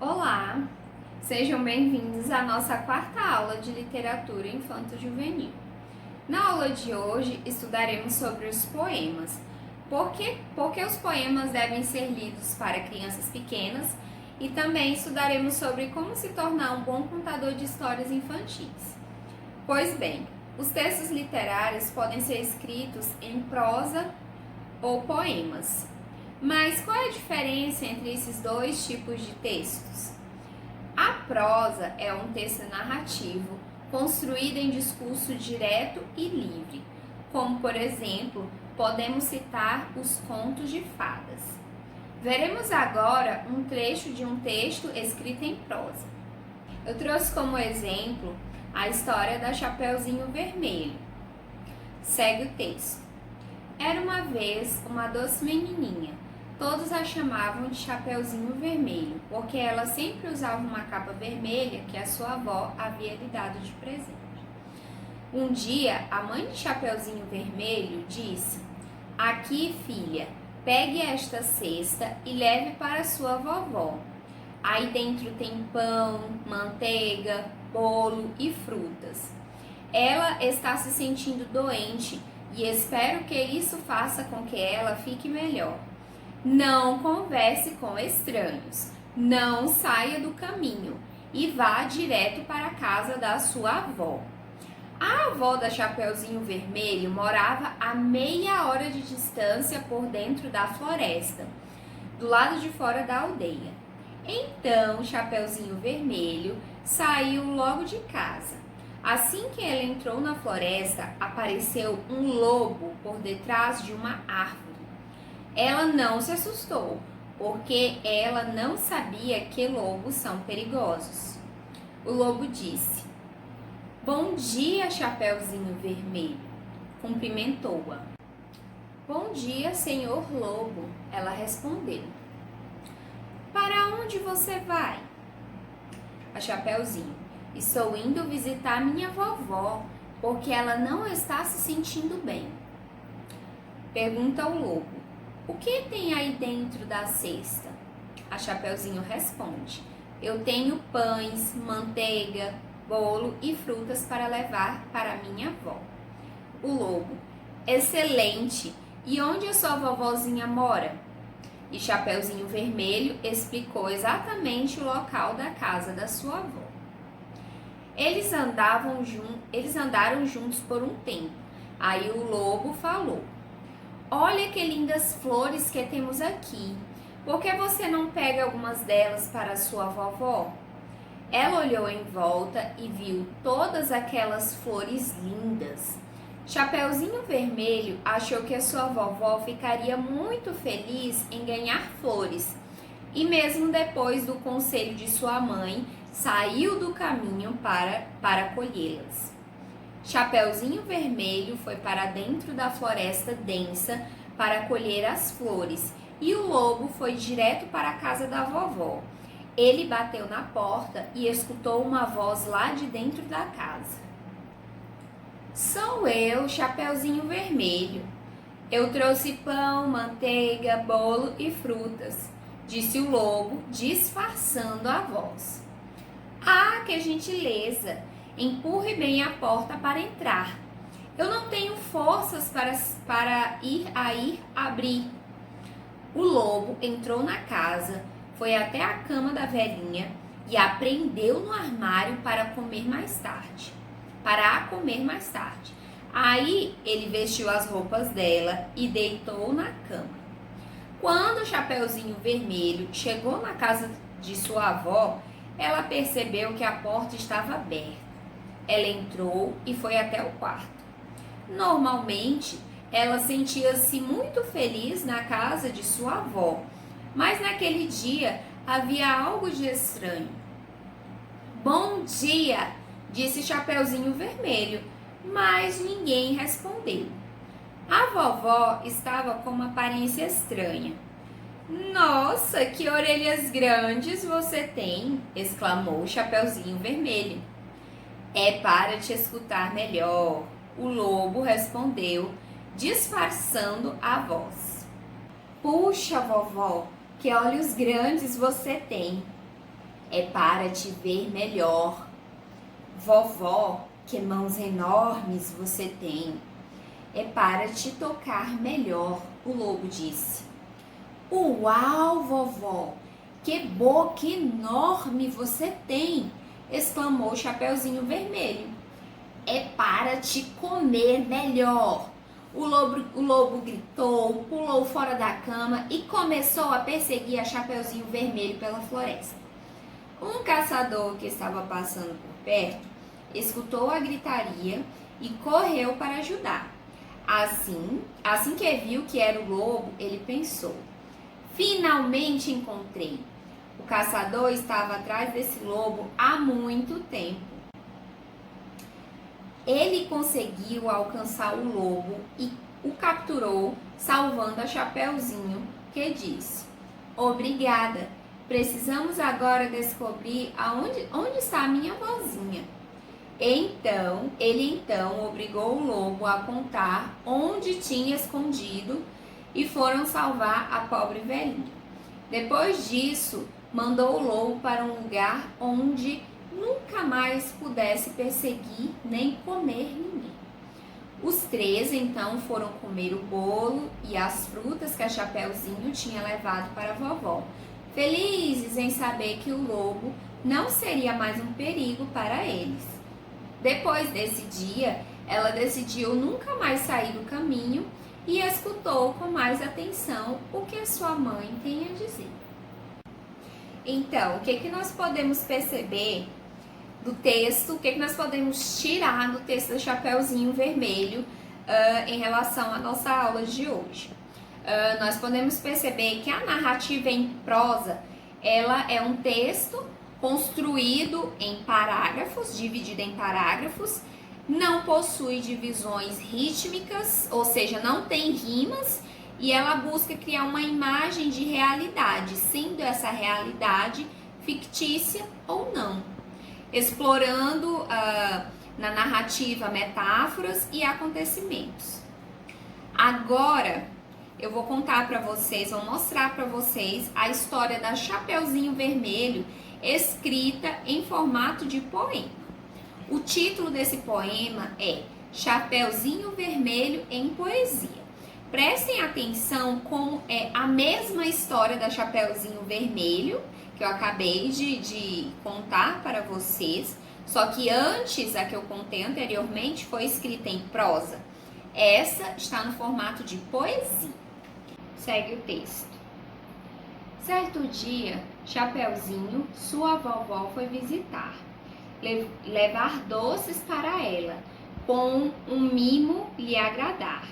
Olá, sejam bem-vindos à nossa quarta aula de literatura infanto-juvenil. Na aula de hoje estudaremos sobre os poemas. Por que os poemas devem ser lidos para crianças pequenas e também estudaremos sobre como se tornar um bom contador de histórias infantis. Pois bem, os textos literários podem ser escritos em prosa ou poemas. Mas qual é a diferença entre esses dois tipos de textos? A prosa é um texto narrativo construído em discurso direto e livre, como, por exemplo, podemos citar os contos de fadas. Veremos agora um trecho de um texto escrito em prosa. Eu trouxe como exemplo a história da Chapeuzinho Vermelho. Segue o texto. Era uma vez uma doce menininha. Todos a chamavam de Chapeuzinho Vermelho, porque ela sempre usava uma capa vermelha que a sua avó havia lhe dado de presente. Um dia, a mãe de Chapeuzinho Vermelho disse: "Aqui, filha, pegue esta cesta e leve para sua vovó. Aí dentro tem pão, manteiga, bolo e frutas. Ela está se sentindo doente e espero que isso faça com que ela fique melhor. Não converse com estranhos, não saia do caminho e vá direto para a casa da sua avó." A avó da Chapeuzinho Vermelho morava a meia hora de distância por dentro da floresta, do lado de fora da aldeia. Então, Chapeuzinho Vermelho saiu logo de casa. Assim que ela entrou na floresta, apareceu um lobo por detrás de uma árvore. Ela não se assustou, porque ela não sabia que lobos são perigosos. O lobo disse: "Bom dia, Chapeuzinho Vermelho." Cumprimentou-a. "Bom dia, senhor lobo," ela respondeu. "Para onde você vai?" A Chapeuzinho: "Estou indo visitar minha vovó, porque ela não está se sentindo bem." Pergunta o lobo: "O que tem aí dentro da cesta?" A Chapeuzinho responde: "Eu tenho pães, manteiga, bolo e frutas para levar para minha avó." O lobo: "Excelente! E onde a sua vovozinha mora?" E Chapeuzinho Vermelho explicou exatamente o local da casa da sua avó. Eles andaram juntos por um tempo. Aí o lobo falou: "Olha que lindas flores que temos aqui. Por que você não pega algumas delas para a sua vovó?" Ela olhou em volta e viu todas aquelas flores lindas. Chapeuzinho Vermelho achou que a sua vovó ficaria muito feliz em ganhar flores. E mesmo depois do conselho de sua mãe, saiu do caminho para colhê-las. Chapeuzinho Vermelho foi para dentro da floresta densa para colher as flores e o lobo foi direto para a casa da vovó. Ele bateu na porta e escutou uma voz lá de dentro da casa. "Sou eu, Chapeuzinho Vermelho. Eu trouxe pão, manteiga, bolo e frutas," disse o lobo, disfarçando a voz. "Ah, que gentileza! Empurre bem a porta para entrar. Eu não tenho forças para ir abrir." O lobo entrou na casa, foi até a cama da velhinha e a prendeu no armário para a comer mais tarde. Aí ele vestiu as roupas dela e deitou na cama. Quando o Chapeuzinho Vermelho chegou na casa de sua avó, ela percebeu que a porta estava aberta. Ela entrou e foi até o quarto. Normalmente, ela sentia-se muito feliz na casa de sua avó, mas naquele dia havia algo de estranho. "Bom dia!" disse Chapeuzinho Vermelho, mas ninguém respondeu. A vovó estava com uma aparência estranha. "Nossa, que orelhas grandes você tem!" exclamou Chapeuzinho Vermelho. "É para te escutar melhor," o lobo respondeu, disfarçando a voz. "Puxa, vovó, que olhos grandes você tem!" é para te ver melhor. Vovó, que mãos enormes você tem, é para te tocar melhor, o lobo disse. Uau, vovó, que boca enorme você tem, exclamou o Chapeuzinho Vermelho. É para te comer melhor. O lobo gritou, pulou fora da cama e começou a perseguir a Chapeuzinho Vermelho pela floresta. Um caçador que estava passando por perto escutou a gritaria e correu para ajudar. Assim que viu que era o lobo, ele pensou: finalmente encontrei. O caçador estava atrás desse lobo há muito tempo. Ele conseguiu alcançar o lobo e o capturou, salvando a Chapeuzinho, que disse: obrigada, precisamos agora descobrir onde está a minha vozinha. Ele obrigou o lobo a contar onde tinha escondido e foram salvar a pobre velhinha. Depois disso, mandou o lobo para um lugar onde nunca mais pudesse perseguir nem comer ninguém. Os três então foram comer o bolo e as frutas que a Chapeuzinho tinha levado para a vovó, felizes em saber que o lobo não seria mais um perigo para eles. Depois desse dia, ela decidiu nunca mais sair do caminho e escutou com mais atenção o que a sua mãe tem a dizer. Então, o que nós podemos perceber do texto, o que nós podemos tirar do texto do Chapeuzinho Vermelho em relação à nossa aula de hoje? Nós podemos perceber que a narrativa em prosa, ela é um texto construído em parágrafos, dividido em parágrafos, não possui divisões rítmicas, ou seja, não tem rimas, e ela busca criar uma imagem de realidade, sendo essa realidade fictícia ou não, explorando na narrativa metáforas e acontecimentos. Agora, eu vou contar para vocês, vou mostrar para vocês a história da Chapeuzinho Vermelho escrita em formato de poema. O título desse poema é Chapeuzinho Vermelho em Poesia. Prestem atenção como é a mesma história da Chapeuzinho Vermelho, que eu acabei de contar para vocês, só que antes, a que eu contei anteriormente, foi escrita em prosa. Essa está no formato de poesia. Segue o texto. Certo dia, Chapeuzinho, sua vovó foi visitar, levar doces para ela, com um mimo lhe agradar.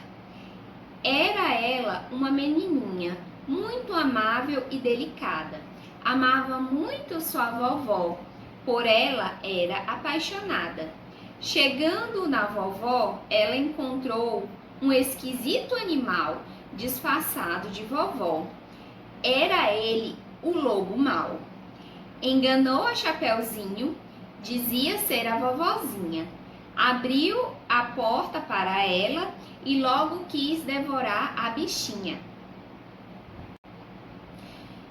Era ela uma menininha, muito amável e delicada. Amava muito sua vovó, por ela era apaixonada. Chegando na vovó, ela encontrou um esquisito animal disfarçado de vovó. Era ele o lobo mau. Enganou a Chapeuzinho, dizia ser a vovozinha. Abriu a porta para ela e logo quis devorar a bichinha.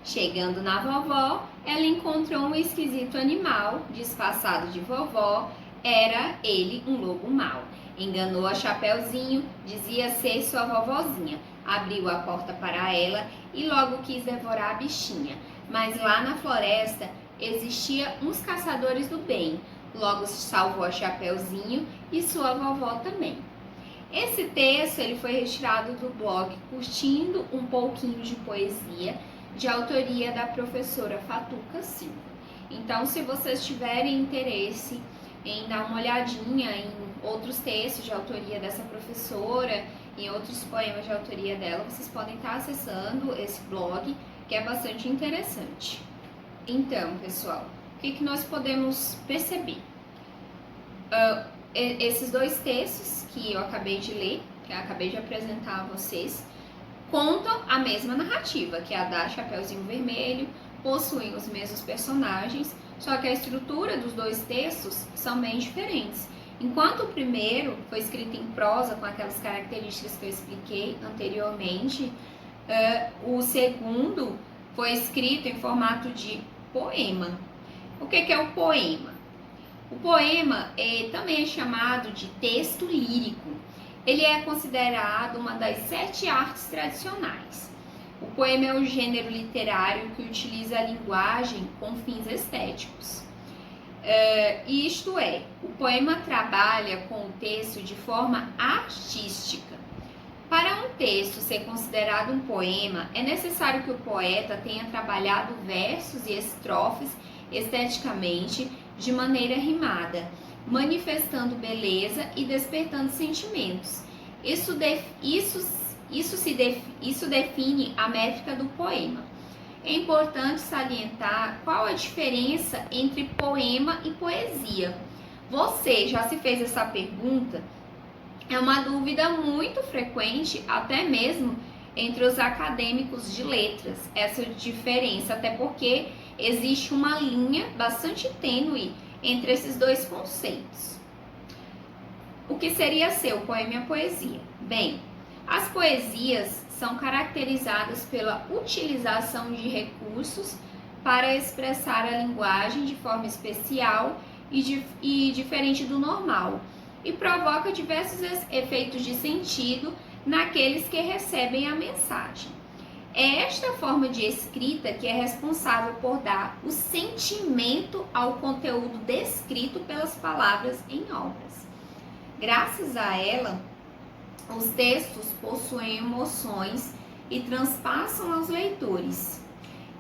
Chegando na vovó, ela encontrou um esquisito animal disfarçado de vovó. Era ele um lobo mau. Enganou a Chapeuzinho, dizia ser sua vovozinha. Abriu a porta para ela e logo quis devorar a bichinha. Mas lá na floresta existia uns caçadores do bem. Logo salvou a Chapeuzinho e sua vovó também. Esse texto ele foi retirado do blog Curtindo um Pouquinho de Poesia, de autoria da professora Fatuca Silva. Então, se vocês tiverem interesse em dar uma olhadinha em outros textos de autoria dessa professora, em outros poemas de autoria dela, vocês podem estar acessando esse blog, que é bastante interessante. Então, pessoal, o que nós podemos perceber? Esses dois textos que eu acabei de ler, que eu acabei de apresentar a vocês, contam a mesma narrativa, que é a da Chapeuzinho Vermelho, possuem os mesmos personagens, só que a estrutura dos dois textos são bem diferentes. Enquanto o primeiro foi escrito em prosa, com aquelas características que eu expliquei anteriormente, o segundo foi escrito em formato de poema. O que é o poema? O poema também é chamado de texto lírico. Ele é considerado uma das 7 artes tradicionais. O poema é o gênero literário que utiliza a linguagem com fins estéticos. Isto é, o poema trabalha com o texto de forma artística. Para um texto ser considerado um poema, é necessário que o poeta tenha trabalhado versos e estrofes esteticamente de maneira rimada, manifestando beleza e despertando sentimentos. Isso define a métrica do poema. É importante salientar qual a diferença entre poema e poesia. Você já se fez essa pergunta? É uma dúvida muito frequente, até mesmo entre os acadêmicos de letras, essa diferença, até porque existe uma linha bastante tênue entre esses dois conceitos. O que seria ser o poema e a poesia? Bem, as poesias são caracterizadas pela utilização de recursos para expressar a linguagem de forma especial e diferente do normal, e provoca diversos efeitos de sentido naqueles que recebem a mensagem. É esta forma de escrita que é responsável por dar o sentimento ao conteúdo descrito pelas palavras em obras. Graças a ela, os textos possuem emoções e transpassam aos leitores.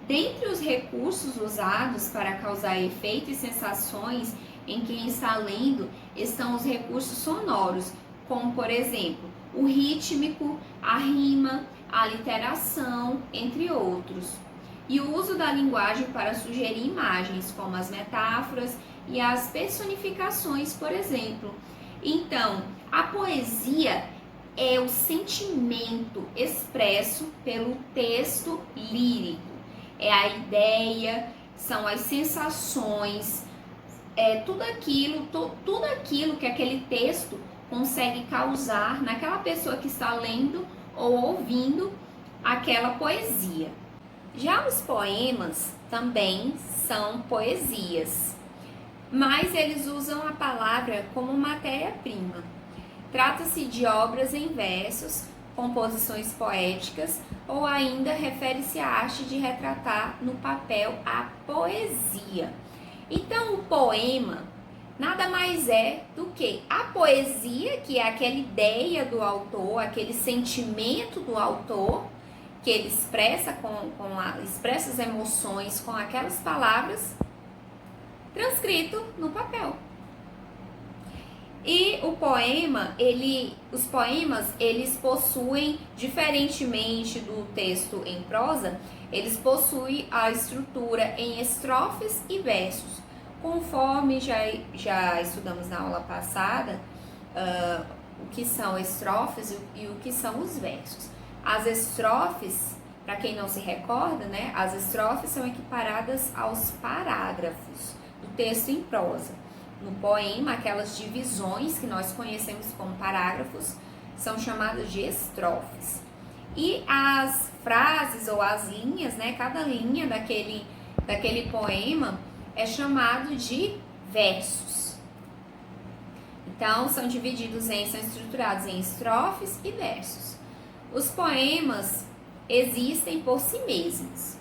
Dentre os recursos usados para causar efeitos e sensações em quem está lendo estão os recursos sonoros, como, por exemplo, o rítmico, a rima, a literação, entre outros. E o uso da linguagem para sugerir imagens, como as metáforas e as personificações, por exemplo. Então, a poesia é o sentimento expresso pelo texto lírico. É a ideia, são as sensações, tudo aquilo que aquele texto consegue causar naquela pessoa que está lendo ou ouvindo aquela poesia. Já os poemas também são poesias, mas eles usam a palavra como matéria-prima. Trata-se de obras em versos, composições poéticas ou ainda refere-se à arte de retratar no papel a poesia. Então, o poema nada mais é do que a poesia, que é aquela ideia do autor, aquele sentimento do autor, que ele expressa expressa as emoções com aquelas palavras, transcrito no papel. E o poema, os poemas, eles possuem, diferentemente do texto em prosa, eles possuem a estrutura em estrofes e versos. Conforme já estudamos na aula passada, o que são estrofes e o que são os versos. As estrofes, para quem não se recorda, né, as estrofes são equiparadas aos parágrafos do texto em prosa. No poema, aquelas divisões que nós conhecemos como parágrafos são chamadas de estrofes. E as frases ou as linhas, né, cada linha daquele poema é chamado de versos. Então, são estruturados em estrofes e versos. Os poemas existem por si mesmos.